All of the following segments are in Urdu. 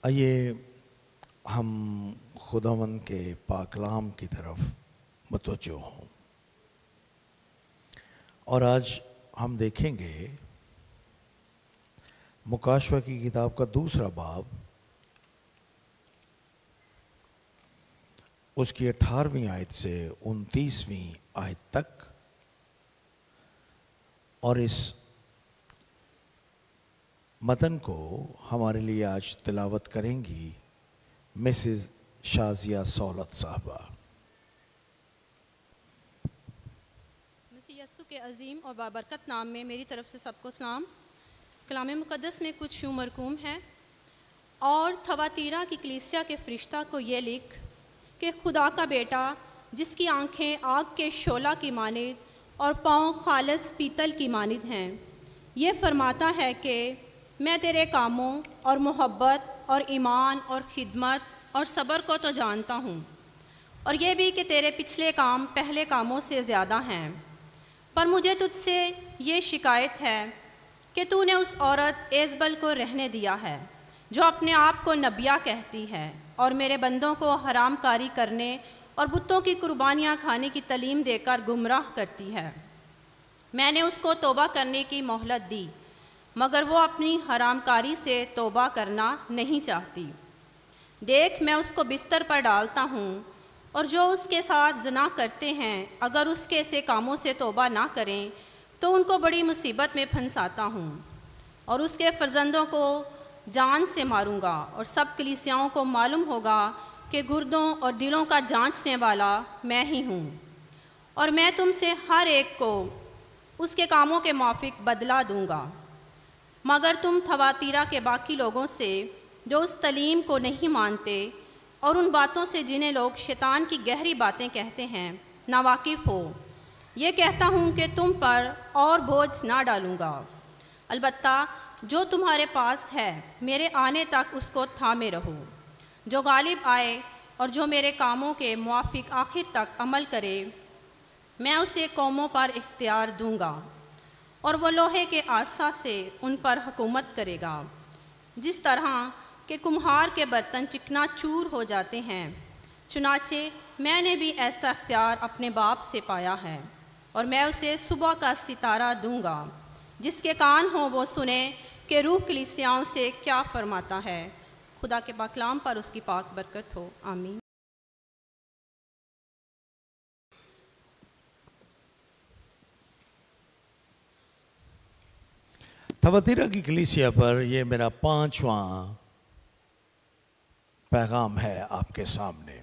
آئیے ہم خداوند کے پاک کلام کی طرف متوجہ ہوں، اور آج ہم دیکھیں گے مکاشفہ کی کتاب کا دوسرا باب، اس کی 18ویں آیت سے 29ویں آیت تک، اور اس متن کو ہمارے لیے آج تلاوت کریں گی مسز شازیہ سولت صاحبہ۔ مسیح یسوع کے عظیم اور بابرکت نام میں میری طرف سے سب کو سلام۔ کلام مقدس میں کچھ یوں مرقوم ہے: اور تھواتیرا کی کلیسیا کے فرشتہ کو یہ لکھ کہ خدا کا بیٹا، جس کی آنکھیں آگ کے شعلہ کی مانند اور پاؤں خالص پیتل کی مانند ہیں، یہ فرماتا ہے کہ میں تیرے کاموں اور محبت اور ایمان اور خدمت اور صبر کو تو جانتا ہوں، اور یہ بھی کہ تیرے پچھلے کام پہلے کاموں سے زیادہ ہیں، پر مجھے تجھ سے یہ شکایت ہے کہ تو نے اس عورت ایزبل کو رہنے دیا ہے، جو اپنے آپ کو نبیہ کہتی ہے اور میرے بندوں کو حرام کاری کرنے اور بتوں کی قربانیاں کھانے کی تعلیم دے کر گمراہ کرتی ہے۔ میں نے اس کو توبہ کرنے کی مہلت دی، مگر وہ اپنی حرام کاری سے توبہ کرنا نہیں چاہتی۔ دیکھ، میں اس کو بستر پر ڈالتا ہوں، اور جو اس کے ساتھ زنا کرتے ہیں اگر اس کے سے کاموں سے توبہ نہ کریں تو ان کو بڑی مصیبت میں پھنساتا ہوں، اور اس کے فرزندوں کو جان سے ماروں گا، اور سب کلیسیاؤں کو معلوم ہوگا کہ گردوں اور دلوں کا جانچنے والا میں ہی ہوں، اور میں تم سے ہر ایک کو اس کے کاموں کے موافق بدلہ دوں گا۔ مگر تم تھواتیرا کے باقی لوگوں سے جو اس تعلیم کو نہیں مانتے اور ان باتوں سے جنہیں لوگ شیطان کی گہری باتیں کہتے ہیں ناواقف ہو، یہ کہتا ہوں کہ تم پر اور بوجھ نہ ڈالوں گا، البتہ جو تمہارے پاس ہے میرے آنے تک اس کو تھامے رہو۔ جو غالب آئے اور جو میرے کاموں کے موافق آخر تک عمل کرے، میں اسے قوموں پر اختیار دوں گا، اور وہ لوہے کے آسا سے ان پر حکومت کرے گا، جس طرح کہ کمہار کے برتن چکنا چور ہو جاتے ہیں۔ چنانچہ میں نے بھی ایسا اختیار اپنے باپ سے پایا ہے، اور میں اسے صبح کا ستارہ دوں گا۔ جس کے کان ہوں وہ سنیں کہ روح کلیسیاؤں سے کیا فرماتا ہے۔ خدا کے پاک کلام پر اس کی پاک برکت ہو، آمین۔ تھواتیرا کی کلیسیا پر یہ میرا 5واں پیغام ہے آپ کے سامنے۔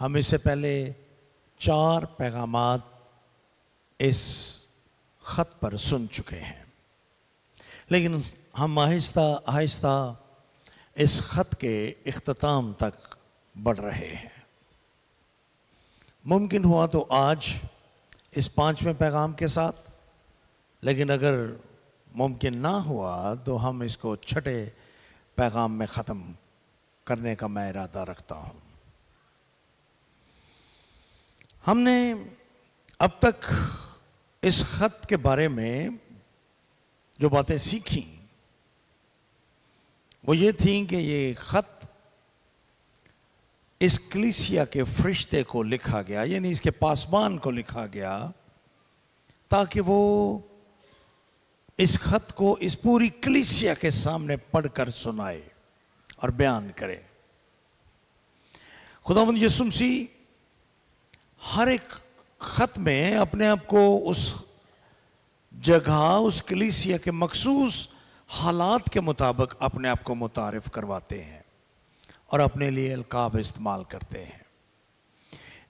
ہم اس سے پہلے 4 پیغامات اس خط پر سن چکے ہیں، لیکن ہم آہستہ آہستہ اس خط کے اختتام تک بڑھ رہے ہیں۔ ممکن ہوا تو آج اس 5ویں پیغام کے ساتھ، لیکن اگر ممکن نہ ہوا تو ہم اس کو 6 پیغام میں ختم کرنے کا میں ارادہ رکھتا ہوں۔ ہم نے اب تک اس خط کے بارے میں جو باتیں سیکھیں وہ یہ تھیں کہ یہ خط اس کلیسیا کے فرشتے کو لکھا گیا، یعنی اس کے پاسبان کو لکھا گیا، تاکہ وہ اس خط کو اس پوری کلیسیا کے سامنے پڑھ کر سنائے اور بیان کرے۔ خداوند یسوع مسیح ہر ایک خط میں اپنے آپ کو اس جگہ، اس کلیسیا کے مخصوص حالات کے مطابق اپنے آپ کو متعارف کرواتے ہیں اور اپنے لیے القاب استعمال کرتے ہیں۔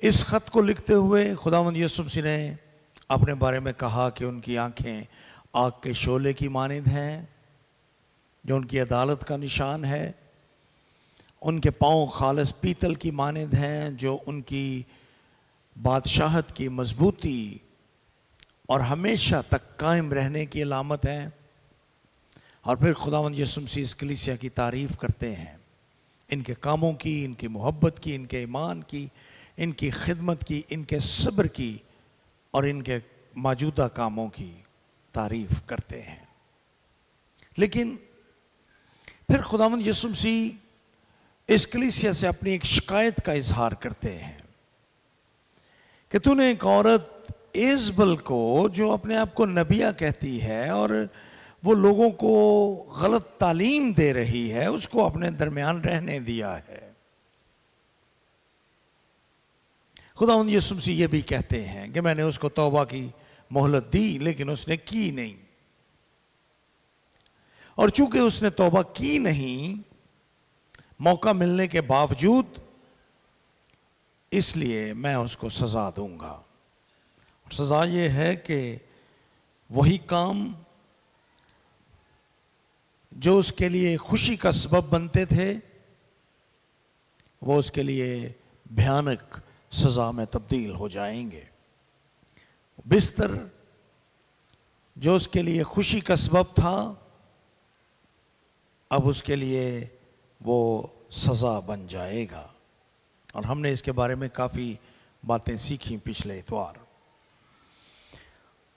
اس خط کو لکھتے ہوئے خداوند یسوع مسیح نے اپنے بارے میں کہا کہ ان کی آنکھیں آگ کے شعلے کی مانند ہیں، جو ان کی عدالت کا نشان ہے۔ ان کے پاؤں خالص پیتل کی مانند ہیں، جو ان کی بادشاہت کی مضبوطی اور ہمیشہ تک قائم رہنے کی علامت ہے۔ اور پھر خداوند یسوع مسیح اس کلیسیا کی تعریف کرتے ہیں، ان کے کاموں کی، ان کی محبت کی، ان کے ایمان کی، ان کی خدمت کی، ان کے صبر کی اور ان کے موجودہ کاموں کی تعریف کرتے ہیں۔ لیکن پھر خداوند یسوع مسیح اس کلیسیا سے اپنی ایک شکایت کا اظہار کرتے ہیں کہ تو نے ایک عورت ایزبل کو، جو اپنے آپ کو نبیہ کہتی ہے اور وہ لوگوں کو غلط تعلیم دے رہی ہے، اس کو اپنے درمیان رہنے دیا ہے۔ خداوند یسوع مسیح یہ بھی کہتے ہیں کہ میں نے اس کو توبہ کی مہلت دی لیکن اس نے کی نہیں، اور چونکہ اس نے توبہ کی نہیں موقع ملنے کے باوجود، اس لیے میں اس کو سزا دوں گا۔ اور سزا یہ ہے کہ وہی کام جو اس کے لیے خوشی کا سبب بنتے تھے، وہ اس کے لیے بھیانک سزا میں تبدیل ہو جائیں گے۔ بستر جو اس کے لیے خوشی کا سبب تھا، اب اس کے لیے وہ سزا بن جائے گا۔ اور ہم نے اس کے بارے میں کافی باتیں سیکھی پچھلے اتوار۔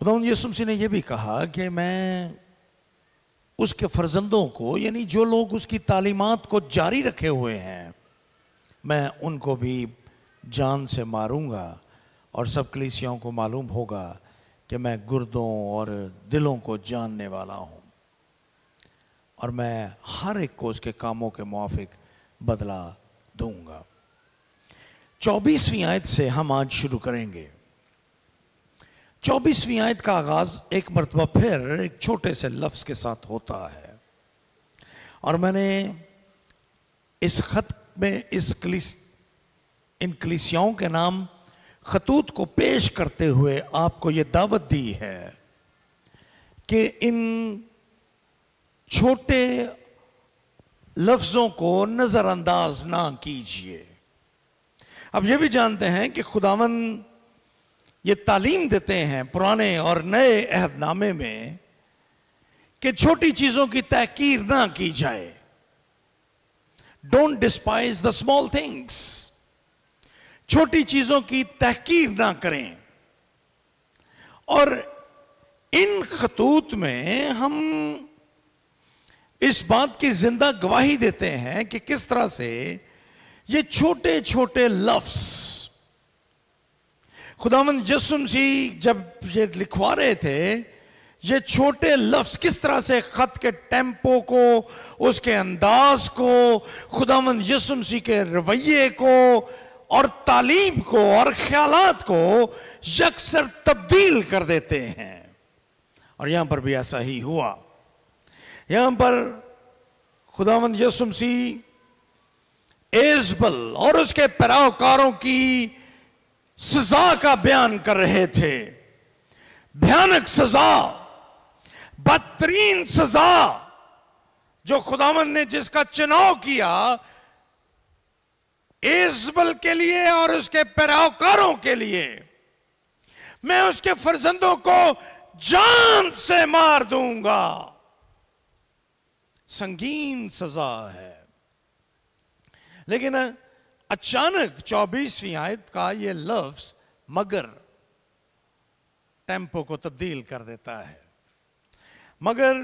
خداوند یسوع مسیح نے یہ بھی کہا کہ میں اس کے فرزندوں کو، یعنی جو لوگ اس کی تعلیمات کو جاری رکھے ہوئے ہیں، میں ان کو بھی جان سے ماروں گا، اور سب کلیسیاؤں کو معلوم ہوگا کہ میں گردوں اور دلوں کو جاننے والا ہوں، اور میں ہر ایک کو اس کے کاموں کے موافق بدلہ دوں گا۔ 24ویں آیت سے ہم آج شروع کریں گے۔ 24ویں آیت کا آغاز ایک مرتبہ پھر ایک چھوٹے سے لفظ کے ساتھ ہوتا ہے، اور میں نے اس خط میں ان کلیسیاؤں کے نام خطوط کو پیش کرتے ہوئے آپ کو یہ دعوت دی ہے کہ ان چھوٹے لفظوں کو نظر انداز نہ کیجیے۔ اب یہ بھی جانتے ہیں کہ خداوند یہ تعلیم دیتے ہیں پرانے اور نئے عہد نامے میں کہ چھوٹی چیزوں کی تحقیر نہ کی جائے۔ Don't despise the small things. چھوٹی چیزوں کی تحقیر نہ کریں۔ اور ان خطوط میں ہم اس بات کی زندہ گواہی دیتے ہیں کہ کس طرح سے یہ چھوٹے چھوٹے لفظ خداوند یسوع مسیح جب یہ لکھوا رہے تھے، یہ چھوٹے لفظ کس طرح سے خط کے ٹیمپو کو، اس کے انداز کو، خداوند یسوع مسیح کے رویے کو اور تعلیم کو اور خیالات کو یکسر تبدیل کر دیتے ہیں۔ اور یہاں پر بھی ایسا ہی ہوا۔ یہاں پر خداوند یسوع مسیح ایزبل اور اس کے پیروکاروں کی سزا کا بیان کر رہے تھے۔ بھیانک سزا، بدترین سزا جو خداوند نے جس کا چناؤ کیا ایزبل کے لیے اور اس کے پیروکاروں کے لیے، میں اس کے فرزندوں کو جان سے مار دوں گا۔ سنگین سزا ہے۔ لیکن اچانک 24ویں آیت کا یہ لفظ مگر ٹیمپو کو تبدیل کر دیتا ہے۔ مگر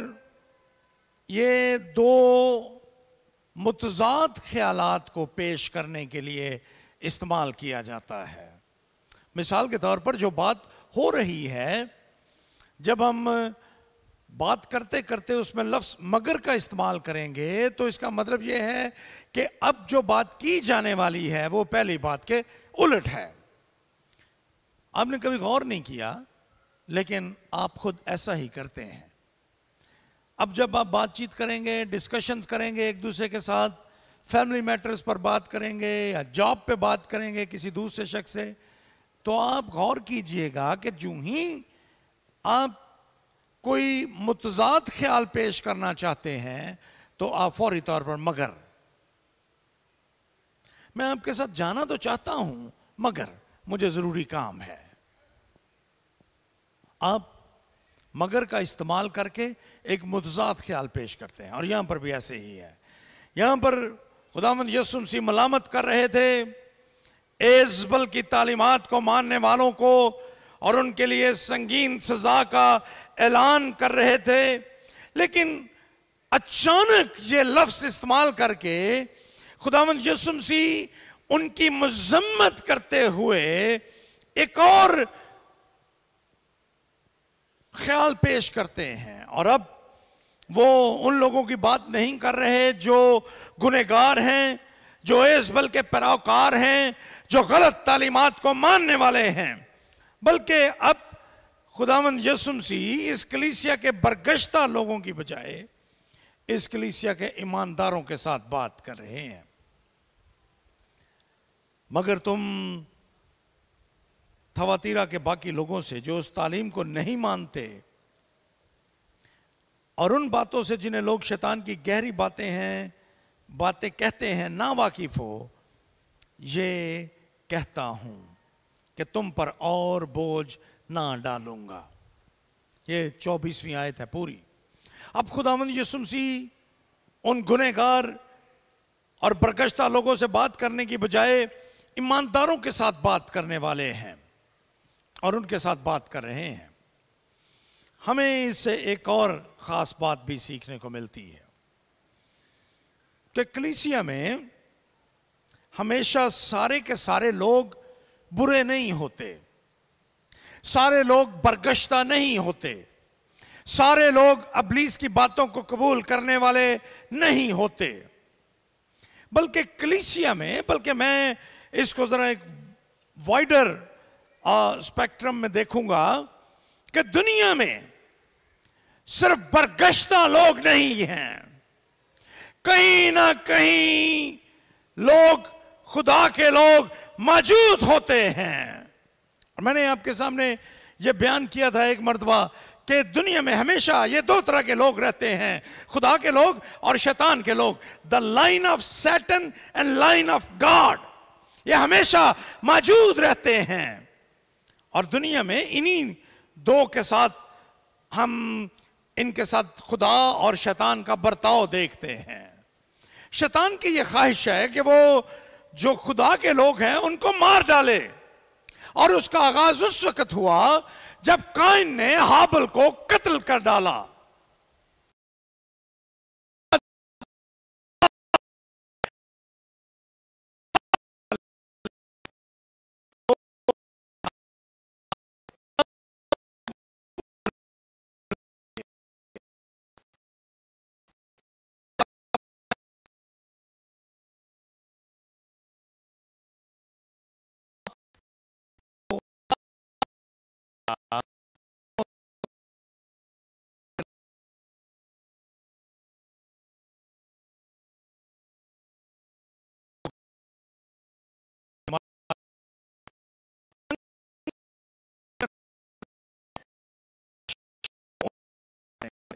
یہ دو متضاد خیالات کو پیش کرنے کے لیے استعمال کیا جاتا ہے۔ مثال کے طور پر جو بات ہو رہی ہے، جب ہم بات کرتے کرتے اس میں لفظ مگر کا استعمال کریں گے تو اس کا مطلب یہ ہے کہ اب جو بات کی جانے والی ہے وہ پہلی بات کے الٹ ہے۔ آپ نے کبھی غور نہیں کیا، لیکن آپ خود ایسا ہی کرتے ہیں۔ اب جب آپ بات چیت کریں گے، ڈسکشنز کریں گے ایک دوسرے کے ساتھ، فیملی میٹرز پر بات کریں گے یا جاب پہ بات کریں گے کسی دوسرے شخص سے، تو آپ غور کیجئے گا کہ جو ہی آپ کوئی متضاد خیال پیش کرنا چاہتے ہیں تو آپ فوری طور پر مگر، میں آپ کے ساتھ جانا تو چاہتا ہوں مگر مجھے ضروری کام ہے، آپ مگر کا استعمال کر کے ایک متضاد خیال پیش کرتے ہیں۔ اور یہاں پر بھی ایسے ہی ہے۔ یہاں پر خداوند یسوع مسیح ملامت کر رہے تھے ایزبل کی تعلیمات کو ماننے والوں کو، اور ان کے لیے سنگین سزا کا اعلان کر رہے تھے، لیکن اچانک یہ لفظ استعمال کر کے خداوند یسوع مسیح ان کی مذمت کرتے ہوئے ایک اور خیال پیش کرتے ہیں، اور اب وہ ان لوگوں کی بات نہیں کر رہے جو گنہگار ہیں، جو ایزبل کے پیروکار ہیں، جو غلط تعلیمات کو ماننے والے ہیں، بلکہ اب خداوند یسوع مسیح اس کلیسیا کے برگشتہ لوگوں کی بجائے اس کلیسیا کے ایمانداروں کے ساتھ بات کر رہے ہیں۔ مگر تم تھواتیرا کے باقی لوگوں سے جو اس تعلیم کو نہیں مانتے اور ان باتوں سے جنہیں لوگ شیطان کی گہری باتیں کہتے ہیں نا واقف ہو، یہ کہتا ہوں کہ تم پر اور بوجھ نہ ڈالوں گا۔ یہ 24ویں آیت ہے پوری۔ اب خداوند یسوع مسیح ان گنہگار اور برگشتہ لوگوں سے بات کرنے کی بجائے ایمانداروں کے ساتھ بات کرنے والے ہیں اور ان کے ساتھ بات کر رہے ہیں۔ ہمیں اس سے ایک اور خاص بات بھی سیکھنے کو ملتی ہے کہ کلیسیا میں ہمیشہ سارے کے سارے لوگ برے نہیں ہوتے، سارے لوگ برگشتہ نہیں ہوتے، سارے لوگ ابلیس کی باتوں کو قبول کرنے والے نہیں ہوتے، بلکہ کلیسیا میں، بلکہ میں اس کو ذرا ایک وائڈر اسپیکٹرم میں دیکھوں گا کہ دنیا میں صرف برگشتہ لوگ نہیں ہیں، کہیں نہ کہیں لوگ، خدا کے لوگ موجود ہوتے ہیں۔ اور میں نے آپ کے سامنے یہ بیان کیا تھا ایک مرتبہ کہ دنیا میں ہمیشہ یہ دو طرح کے لوگ رہتے ہیں، خدا کے لوگ اور شیطان کے لوگ، the line of Satan and line of God، یہ ہمیشہ موجود رہتے ہیں۔ اور دنیا میں انہی دو کے ساتھ ہم ان کے ساتھ خدا اور شیطان کا برتاؤ دیکھتے ہیں۔ شیطان کی یہ خواہش ہے کہ وہ جو خدا کے لوگ ہیں ان کو مار ڈالے، اور اس کا آغاز اس وقت ہوا جب قائن نے ہابل کو قتل کر ڈالا۔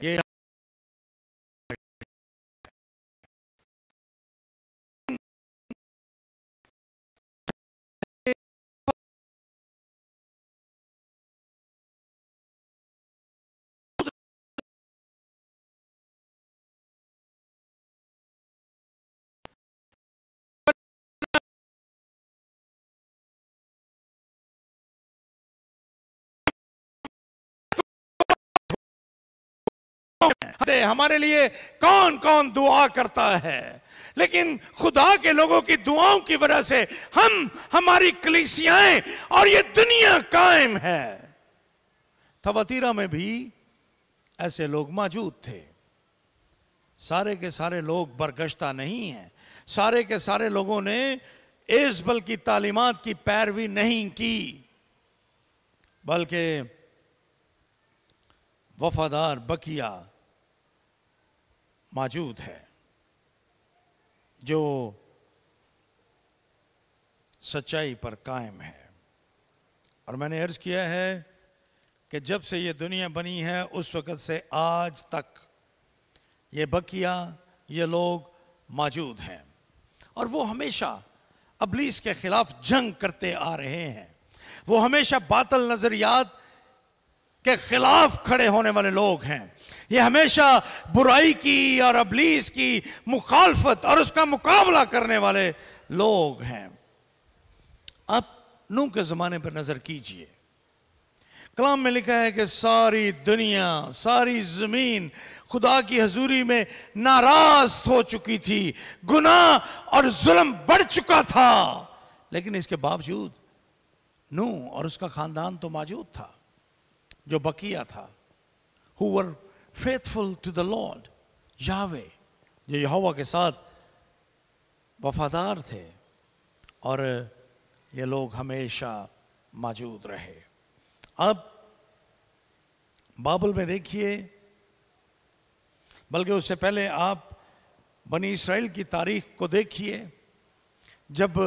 یہ ہمارے لیے کون کون دعا کرتا ہے، لیکن خدا کے لوگوں کی دعاؤں کی وجہ سے ہماری کلیسیائیں اور یہ دنیا قائم ہے۔ تھواتیرا میں بھی ایسے لوگ موجود تھے۔ سارے کے سارے لوگ برگشتہ نہیں ہیں، سارے کے سارے لوگوں نے ایزبل کی تعلیمات کی پیروی نہیں کی، بلکہ وفادار بقیہ موجود ہے جو سچائی پر قائم ہے۔ اور میں نے عرض کیا ہے کہ جب سے یہ دنیا بنی ہے اس وقت سے آج تک یہ بقیہ، یہ لوگ موجود ہیں، اور وہ ہمیشہ ابلیس کے خلاف جنگ کرتے آ رہے ہیں۔ وہ ہمیشہ باطل نظریات کے خلاف کھڑے ہونے والے لوگ ہیں۔ یہ ہمیشہ برائی کی اور ابلیس کی مخالفت اور اس کا مقابلہ کرنے والے لوگ ہیں۔ اب نوح کے زمانے پر نظر کیجئے، کلام میں لکھا ہے کہ ساری دنیا، ساری زمین خدا کی حضوری میں ناراض ہو چکی تھی، گناہ اور ظلم بڑھ چکا تھا، لیکن اس کے باوجود نوح اور اس کا خاندان تو موجود تھا جو بقیہ تھا، who were faithful to the Lord یہوہ، جو یہوہ کے ساتھ وفادار تھے، اور یہ لوگ ہمیشہ موجود رہے۔ اب بائبل میں دیکھیے، بلکہ اس سے پہلے آپ بنی اسرائیل کی تاریخ کو دیکھیے، جب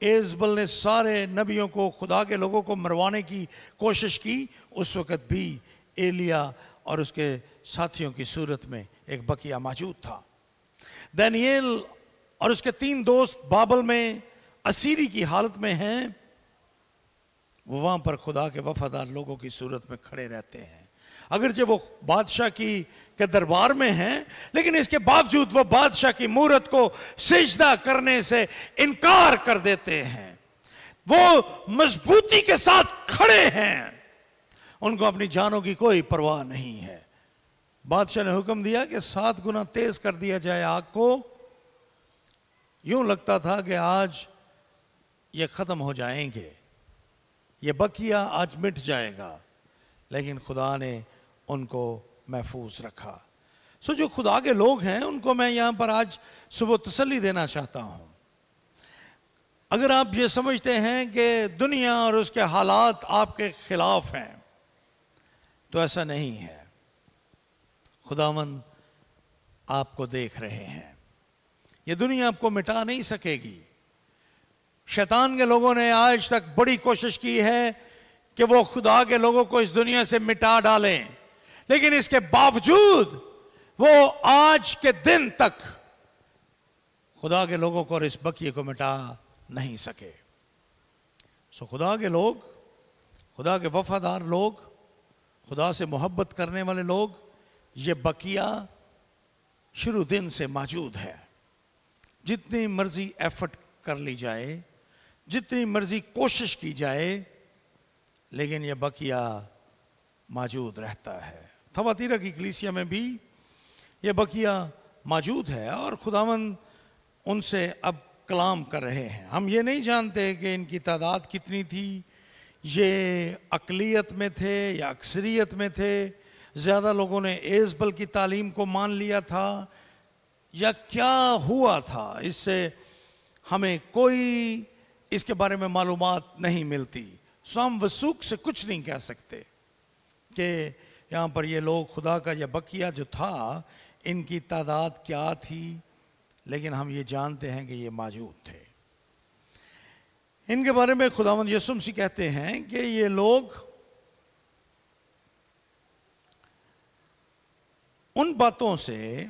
ایزبل نے سارے نبیوں کو، خدا کے لوگوں کو مروانے کی کوشش کی، اس وقت بھی ایلیا اور اس کے ساتھیوں کی صورت میں ایک بقیہ موجود تھا۔ دانییل اور اس کے 3 دوست بابل میں اسیری کی حالت میں ہیں، وہ وہاں پر خدا کے وفادار لوگوں کی صورت میں کھڑے رہتے ہیں، اگرچہ وہ بادشاہ کے دربار میں ہیں، لیکن اس کے باوجود وہ بادشاہ کی مورت کو سجدہ کرنے سے انکار کر دیتے ہیں، وہ مضبوطی کے ساتھ کھڑے ہیں، ان کو اپنی جانوں کی کوئی پرواہ نہیں ہے۔ بادشاہ نے حکم دیا کہ 7 گنا تیز کر دیا جائے آگ کو، یوں لگتا تھا کہ آج یہ ختم ہو جائیں گے، یہ بقیہ آج مٹ جائے گا، لیکن خدا نے ان کو محفوظ رکھا۔ جو خدا کے لوگ ہیں ان کو میں یہاں پر آج صبح تسلی دینا چاہتا ہوں۔ اگر آپ یہ سمجھتے ہیں کہ دنیا اور اس کے حالات آپ کے خلاف ہیں تو ایسا نہیں ہے، خداوند آپ کو دیکھ رہے ہیں، یہ دنیا آپ کو مٹا نہیں سکے گی۔ شیطان کے لوگوں نے آج تک بڑی کوشش کی ہے کہ وہ خدا کے لوگوں کو اس دنیا سے مٹا ڈالیں، لیکن اس کے باوجود وہ آج کے دن تک خدا کے لوگوں کو اور اس بقیے کو مٹا نہیں سکے۔ خدا کے لوگ، خدا کے وفادار لوگ، خدا سے محبت کرنے والے لوگ، یہ بقیہ شروع دن سے موجود ہے۔ جتنی مرضی ایفرٹ کر لی جائے، جتنی مرضی کوشش کی جائے، لیکن یہ بقیہ موجود رہتا ہے۔ تھواتیرا کی کلیسیا میں بھی یہ بقیہ موجود ہے، اور خداوند ان سے اب کلام کر رہے ہیں۔ ہم یہ نہیں جانتے کہ ان کی تعداد کتنی تھی، یہ اقلیت میں تھے یا اکثریت میں تھے، زیادہ لوگوں نے ایزبل کی تعلیم کو مان لیا تھا، یا کیا ہوا تھا، اس سے ہمیں کوئی اس کے بارے میں معلومات نہیں ملتی۔ ہم وثوق سے کچھ نہیں کہہ سکتے کہ یہاں پر یہ لوگ، خدا کا یہ بقیہ جو تھا، ان کی تعداد کیا تھی، لیکن ہم یہ جانتے ہیں کہ یہ موجود تھے۔ ان کے بارے میں خداوند یسوع مسیح کہتے ہیں کہ یہ لوگ ان باتوں سے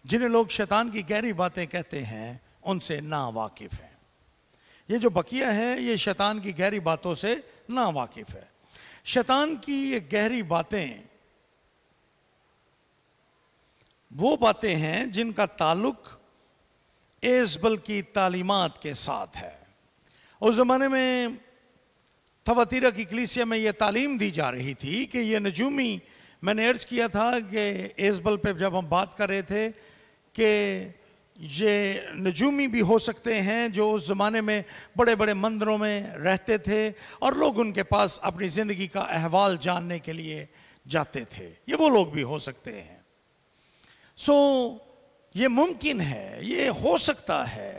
جنہیں لوگ شیطان کی گہری باتیں کہتے ہیں ان سے نا واقف ہیں۔ یہ جو بقیہ ہے یہ شیطان کی گہری باتوں سے نا واقف ہے۔ شیطان کی یہ گہری باتیں وہ باتیں ہیں جن کا تعلق ایزبل کی تعلیمات کے ساتھ ہے۔ اس زمانے میں تھواتیرا کی کلیسیا میں یہ تعلیم دی جا رہی تھی کہ یہ نجومی، میں نے عرض کیا تھا کہ ایزبل پہ جب ہم بات کر رہے تھے کہ یہ نجومی بھی ہو سکتے ہیں جو اس زمانے میں بڑے بڑے مندروں میں رہتے تھے اور لوگ ان کے پاس اپنی زندگی کا احوال جاننے کے لیے جاتے تھے، یہ وہ لوگ بھی ہو سکتے ہیں۔ یہ ممکن ہے، یہ ہو سکتا ہے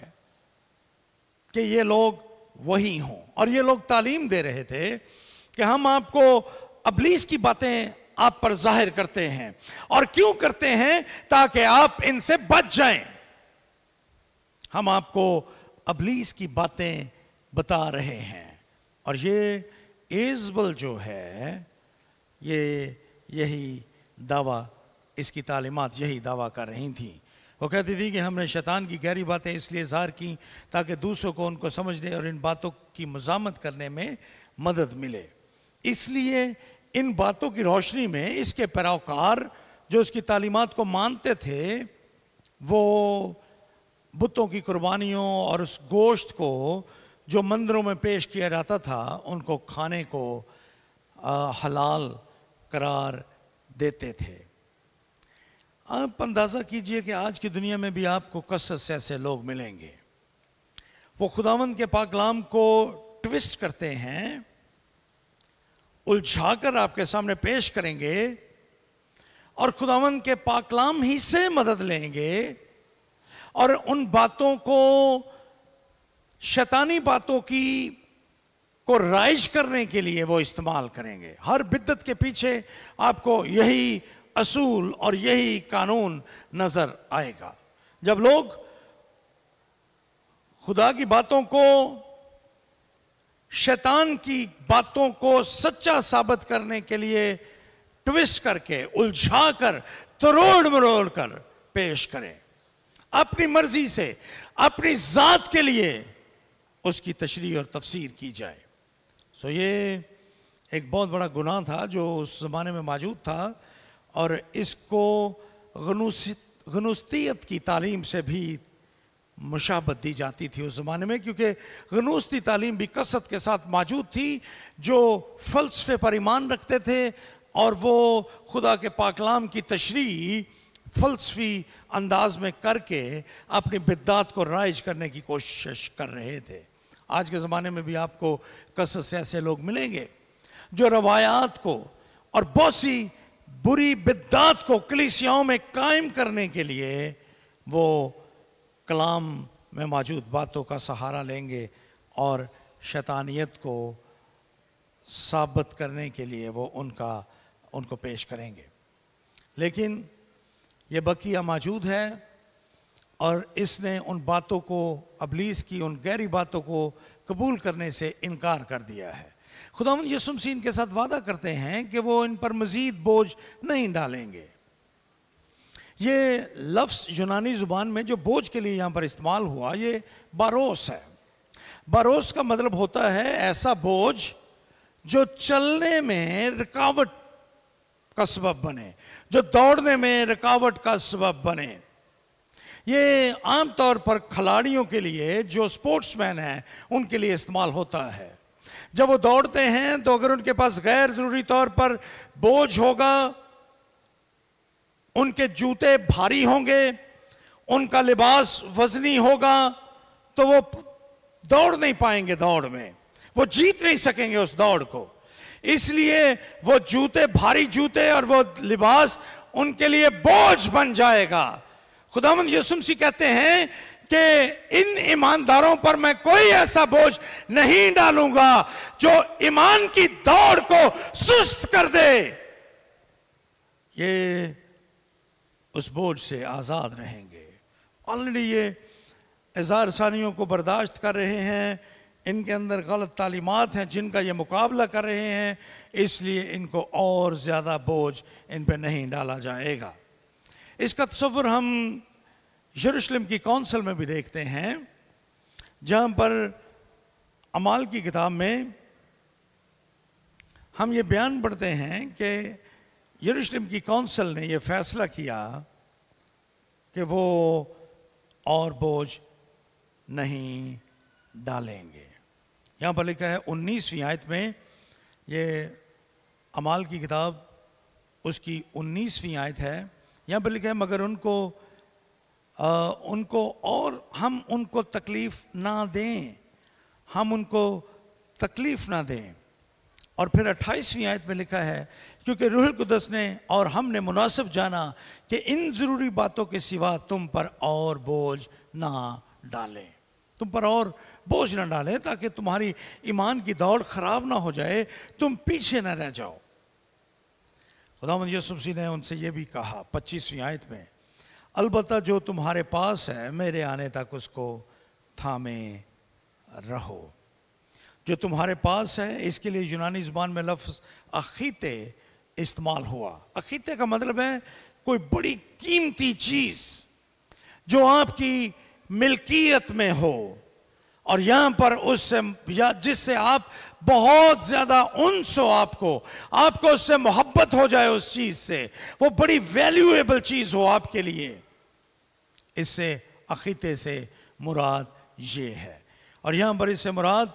کہ یہ لوگ وہی ہوں، اور یہ لوگ تعلیم دے رہے تھے کہ ہم آپ کو ابلیس کی باتیں آپ پر ظاہر کرتے ہیں، اور کیوں کرتے ہیں؟ تاکہ آپ ان سے بچ جائیں۔ ہم آپ کو ابلیس کی باتیں بتا رہے ہیں، اور یہ ایزبل جو ہے یہ یہی دعویٰ، اس کی تعلیمات یہی دعویٰ کر رہی تھیں۔ وہ کہتی تھی کہ ہم نے شیطان کی گہری باتیں اس لیے اظہار کی تاکہ دوسروں کو ان کو سمجھنے اور ان باتوں کی مزاحمت کرنے میں مدد ملے۔ اس لیے ان باتوں کی روشنی میں اس کے پیروکار جو اس کی تعلیمات کو مانتے تھے، وہ بتوں کی قربانیوں اور اس گوشت کو جو مندروں میں پیش کیا جاتا تھا ان کو کھانے کو حلال قرار دیتے تھے۔ آپ اندازہ کیجئے کہ آج کی دنیا میں بھی آپ کو کثرت سے ایسے لوگ ملیں گے، وہ خداوند کے پاک کلام کو ٹوسٹ کرتے ہیں، الجھا کر آپ کے سامنے پیش کریں گے اور خداوند کے پاک کلام ہی سے مدد لیں گے اور ان باتوں کو، شیطانی باتوں کو رائج کرنے کے لیے وہ استعمال کریں گے۔ ہر بدعت کے پیچھے آپ کو یہی اصول اور یہی قانون نظر آئے گا۔ جب لوگ خدا کی باتوں کو شیطان کی باتوں کو سچا ثابت کرنے کے لیے ٹوسٹ کر کے، الجھا کر، تروڑ مروڑ کر پیش کریں، اپنی مرضی سے، اپنی ذات کے لیے اس کی تشریح اور تفسیر کی جائے۔ یہ ایک بہت بڑا گناہ تھا جو اس زمانے میں موجود تھا، اور اس کو غنوصیت کی تعلیم سے بھی مشابہت دی جاتی تھی اس زمانے میں، کیونکہ غنوصی تعلیم بھی کثرت کے ساتھ موجود تھی، جو فلسفے پر ایمان رکھتے تھے اور وہ خدا کے پاک کلام کی تشریح فلسفی انداز میں کر کے اپنی بدعات کو رائج کرنے کی کوشش کر رہے تھے۔ آج کے زمانے میں بھی آپ کو کثرت سے ایسے لوگ ملیں گے جو روایات کو اور بہت سی بری بدعات کو کلیسیاؤں میں قائم کرنے کے لیے وہ کلام میں موجود باتوں کا سہارا لیں گے اور شیطانیت کو ثابت کرنے کے لیے وہ ان کو پیش کریں گے۔ لیکن یہ بقیہ موجود ہے اور اس نے ان باتوں کو، ابلیس کی ان گہری باتوں کو قبول کرنے سے انکار کر دیا ہے۔ خداوند یسوع مسیح ان کے ساتھ وعدہ کرتے ہیں کہ وہ ان پر مزید بوجھ نہیں ڈالیں گے۔ یہ لفظ یونانی زبان میں جو بوجھ کے لیے یہاں پر استعمال ہوا، یہ باروس ہے۔ باروس کا مطلب ہوتا ہے ایسا بوجھ جو چلنے میں رکاوٹ کا سبب بنے، جو دوڑنے میں رکاوٹ کا سبب بنے۔ یہ عام طور پر کھلاڑیوں کے لیے، جو سپورٹس مین ہیں، ان کے لیے استعمال ہوتا ہے۔ جب وہ دوڑتے ہیں تو اگر ان کے پاس غیر ضروری طور پر بوجھ ہوگا، ان کے جوتے بھاری ہوں گے، ان کا لباس وزنی ہوگا، تو وہ دوڑ نہیں پائیں گے، دوڑ میں وہ جیت نہیں سکیں گے اس دوڑ کو۔ اس لیے وہ جوتے، بھاری جوتے اور وہ لباس ان کے لیے بوجھ بن جائے گا۔ خداوند یسوع مسیح کہتے ہیں کہ ان ایمانداروں پر میں کوئی ایسا بوجھ نہیں ڈالوں گا جو ایمان کی دوڑ کو سست کر دے۔ یہ اس بوجھ سے آزاد رہیں گے۔ آلریڈی یہ اظہار ثانیوں کو برداشت کر رہے ہیں، ان کے اندر غلط تعلیمات ہیں جن کا یہ مقابلہ کر رہے ہیں، اس لیے ان کو اور زیادہ بوجھ ان پہ نہیں ڈالا جائے گا۔ اس کا تصور ہم یروشلم کی کونسل میں بھی دیکھتے ہیں، جہاں پر اعمال کی کتاب میں ہم یہ بیان پڑھتے ہیں کہ یروشلم کی کونسل نے یہ فیصلہ کیا کہ وہ اور بوجھ نہیں ڈالیں گے۔ یہاں پر لکھا ہے 19ویں آیت میں، یہ اعمال کی کتاب اس کی 19ویں آیت ہے، یہاں پر لکھا ہے مگر ان کو اور ہم ان کو تکلیف نہ دیں، ہم ان کو تکلیف نہ دیں۔ اور پھر 28ویں آیت میں لکھا ہے کیونکہ روح القدس نے اور ہم نے مناسب جانا کہ ان ضروری باتوں کے سوا تم پر اور بوجھ نہ ڈالیں، تم پر اور بوجھ نہ ڈالیں تاکہ تمہاری ایمان کی دوڑ خراب نہ ہو جائے، تم پیچھے نہ رہ جاؤ۔ خداوند یسوع مسیح نے ان سے یہ بھی کہا 25ویں آیت میں، البتہ جو تمہارے پاس ہے میرے آنے تک اس کو تھامے رہو۔ جو تمہارے پاس ہے، اس کے لیے یونانی زبان میں لفظ اخیتے استعمال ہوا۔ اخیتے کا مطلب ہے کوئی بڑی قیمتی چیز جو آپ کی ملکیت میں ہو، اور یہاں پر اس سے یا جس سے آپ بہت زیادہ انس ہو، آپ کو اس سے محبت ہو جائے، اس چیز سے وہ بڑی ویلیویبل چیز ہو آپ کے لیے، اس سے اخیتے سے مراد یہ ہے۔ اور یہاں پر اس سے مراد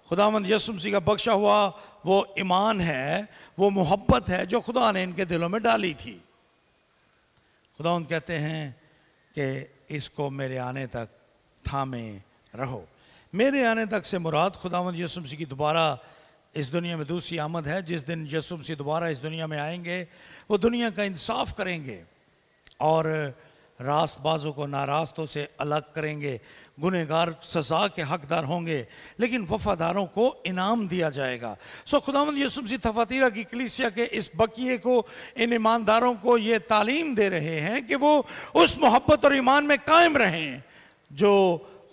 خداوند یسوع مسیح کا بخشا ہوا وہ ایمان ہے، وہ محبت ہے جو خدا نے ان کے دلوں میں ڈالی تھی۔ خداوند کہتے ہیں کہ اس کو میرے آنے تک تھامے رہو. میرے آنے تک سے مراد خداوند یسوع مسیح کی دوبارہ اس دنیا میں دوسری آمد ہے. جس دن یسوع مسیح دوبارہ اس دنیا میں آئیں گے وہ دنیا کا انصاف کریں گے اور راست بازوں کو ناراستوں سے الگ کریں گے. گنہگار سزا کے حقدار ہوں گے لیکن وفاداروں کو انعام دیا جائے گا. خداوند یسوع مسیح تھواتیرا کی کلیسیا کے اس بقیے کو، ان ایمانداروں کو یہ تعلیم دے رہے ہیں کہ وہ اس محبت اور ایمان میں قائم رہیں جو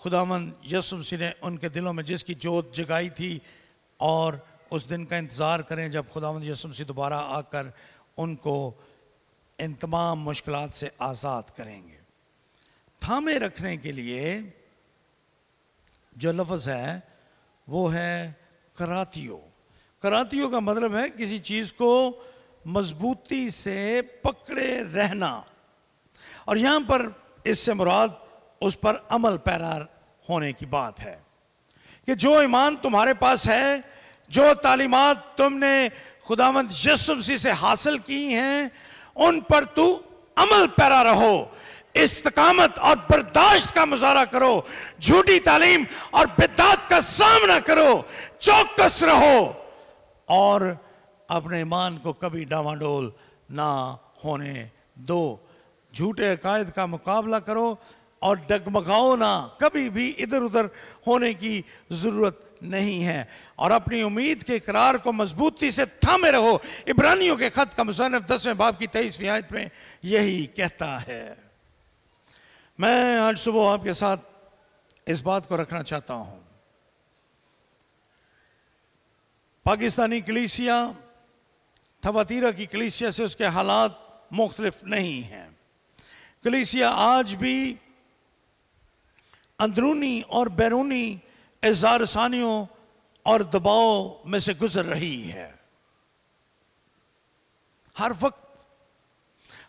خداوند یسوع مسیح نے ان کے دلوں میں جس کی جوت جگائی تھی، اور اس دن کا انتظار کریں جب خداوند یسوع مسیح دوبارہ آ کر ان کو ان تمام مشکلات سے آزاد کریں گے. تھامے رکھنے کے لیے جو لفظ ہے وہ ہے کراتیو. کراتیو کا مطلب ہے کسی چیز کو مضبوطی سے پکڑے رہنا، اور یہاں پر اس سے مراد اس پر عمل پیرا ہونے کی بات ہے کہ جو ایمان تمہارے پاس ہے، جو تعلیمات تم نے خداوند یسوع مسیح سے حاصل کی ہیں، ان پر تو عمل پیرا رہو، استقامت اور برداشت کا مظاہرہ کرو، جھوٹی تعلیم اور بدعت کا سامنا کرو، چوکس رہو اور اپنے ایمان کو کبھی ڈاواڈول نہ ہونے دو. جھوٹے عقائد کا مقابلہ کرو اور ڈگمگاؤ نہ. کبھی بھی ادھر ادھر ہونے کی ضرورت نہیں ہے اور اپنی امید کے اقرار کو مضبوطی سے تھامے رہو. عبرانیوں کے خط کا مصنف 10ویں باب کی 23ویں آیت میں یہی کہتا ہے. میں آج صبح آپ کے ساتھ اس بات کو رکھنا چاہتا ہوں. پاکستانی کلیسیا تھواتیرا کی کلیسیا سے اس کے حالات مختلف نہیں ہیں. کلیسیا آج بھی اندرونی اور بیرونی اظہار ثانیوں اور دباؤ میں سے گزر رہی ہے. ہر وقت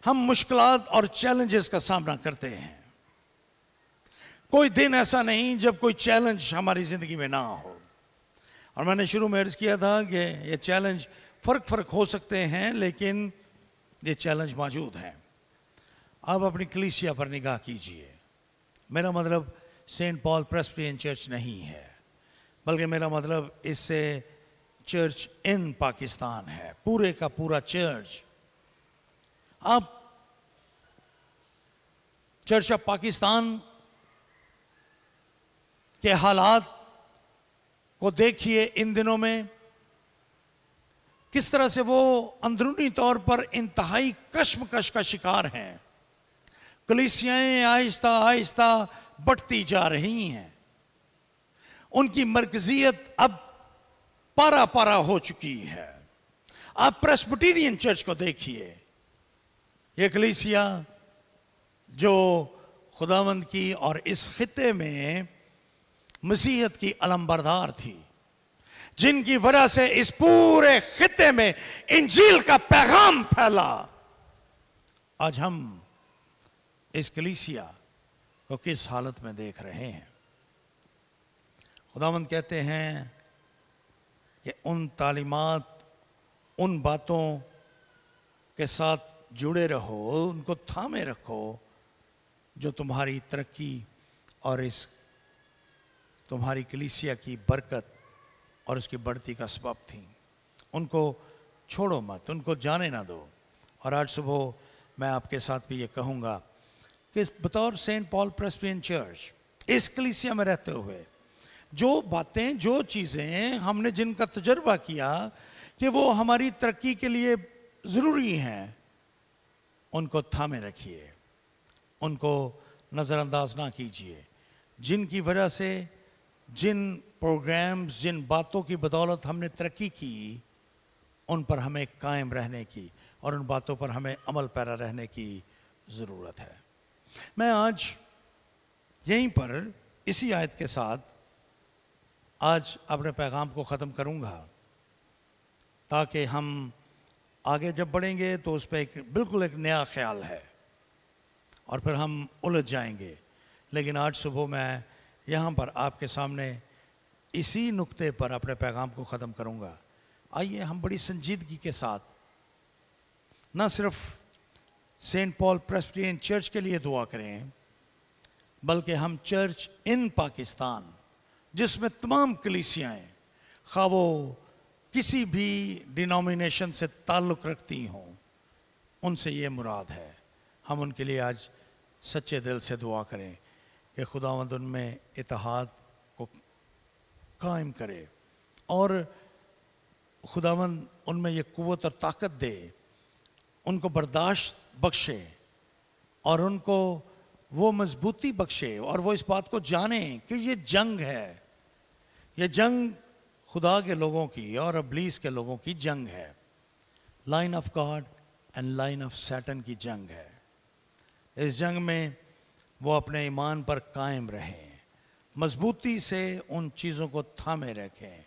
ہم مشکلات اور چیلنجز کا سامنا کرتے ہیں. کوئی دن ایسا نہیں جب کوئی چیلنج ہماری زندگی میں نہ ہو. اور میں نے شروع میں عرض کیا تھا کہ یہ چیلنج فرق ہو سکتے ہیں لیکن یہ چیلنج موجود ہیں. آپ اپنی کلیسیا پر نگاہ کیجئے. میرا مطلب سینٹ پال پریسبیٹرین چرچ نہیں ہے، بلکہ میرا مطلب اس سے چرچ ان پاکستان ہے، پورے کا پورا چرچ. آپ چرچ آف پاکستان کے حالات کو دیکھیے. ان دنوں میں کس طرح سے وہ اندرونی طور پر انتہائی کشمکش کا شکار ہیں. کلیسیاں آہستہ آہستہ بڑھتی جا رہی ہیں. ان کی مرکزیت اب پارا پارا ہو چکی ہے. آپ پریسبیٹرین چرچ کو دیکھیے. یہ کلیسیا جو خداوند کی اور اس خطے میں مسیحیت کی علمبردار تھی، جن کی وجہ سے اس پورے خطے میں انجیل کا پیغام پھیلا، آج ہم اس کلیسیا کو کس حالت میں دیکھ رہے ہیں. خداوند کہتے ہیں کہ ان تعلیمات، ان باتوں کے ساتھ جڑے رہو، ان کو تھامے رکھو جو تمہاری ترقی اور اس تمہاری کلیسیا کی برکت اور اس کی بڑھتی کا سبب تھیں. ان کو چھوڑو مت، ان کو جانے نہ دو. اور آج صبح میں آپ کے ساتھ بھی یہ کہوں گا کہ بطور سینٹ پال پریسبیٹرین چرچ اس کلیسیا میں رہتے ہوئے جو باتیں، جو چیزیں ہم نے جن کا تجربہ کیا کہ وہ ہماری ترقی کے لیے ضروری ہیں، ان کو تھامے رکھیے، ان کو نظر انداز نہ کیجیے. جن کی وجہ سے، جن پروگرامز، جن باتوں کی بدولت ہم نے ترقی کی، ان پر ہمیں قائم رہنے کی اور ان باتوں پر ہمیں عمل پیرا رہنے کی ضرورت ہے. میں آج یہیں پر اسی آیت کے ساتھ آج اپنے پیغام کو ختم کروں گا تاکہ ہم آگے جب بڑھیں گے تو اس پہ بالکل ایک نیا خیال ہے اور پھر ہم الجھ جائیں گے. لیکن آج صبح میں یہاں پر آپ کے سامنے اسی نقطے پر اپنے پیغام کو ختم کروں گا. آئیے ہم بڑی سنجیدگی کے ساتھ نہ صرف سینٹ پال پریسبیٹرین چرچ کے لیے دعا کریں، بلکہ ہم چرچ ان پاکستان جس میں تمام کلیسیاں ہیں، خواہ وہ کسی بھی ڈینومینیشن سے تعلق رکھتی ہوں، ان سے یہ مراد ہے، ہم ان کے لیے آج سچے دل سے دعا کریں کہ خداوند ان میں اتحاد کو قائم کرے اور خداوند ان میں یہ قوت اور طاقت دے، ان کو برداشت بخشے اور ان کو وہ مضبوطی بخشے، اور وہ اس بات کو جانیں کہ یہ جنگ ہے، یہ جنگ خدا کے لوگوں کی اور ابلیس کے لوگوں کی جنگ ہے، line of God and line of Satan کی جنگ ہے۔ اس جنگ میں وہ اپنے ایمان پر قائم رہیں، مضبوطی سے ان چیزوں کو تھامے رکھیں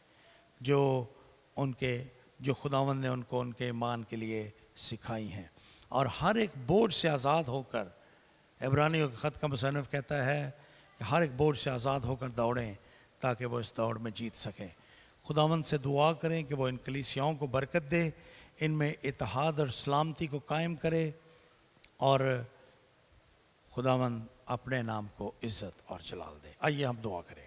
جو خداوند نے ان کو ان کے ایمان کے لیے سکھائی ہیں، اور ہر ایک بوجھ سے آزاد ہو کر، عبرانیوں کے خط کا مصنف کہتا ہے کہ ہر ایک بوجھ سے آزاد ہو کر دوڑیں تاکہ وہ اس دوڑ میں جیت سکیں۔ خداوند سے دعا کریں کہ وہ ان کلیسیاؤں کو برکت دے، ان میں اتحاد اور سلامتی کو قائم کرے، اور خداوند اپنے نام کو عزت اور جلال دے۔ آئیے ہم دعا کریں۔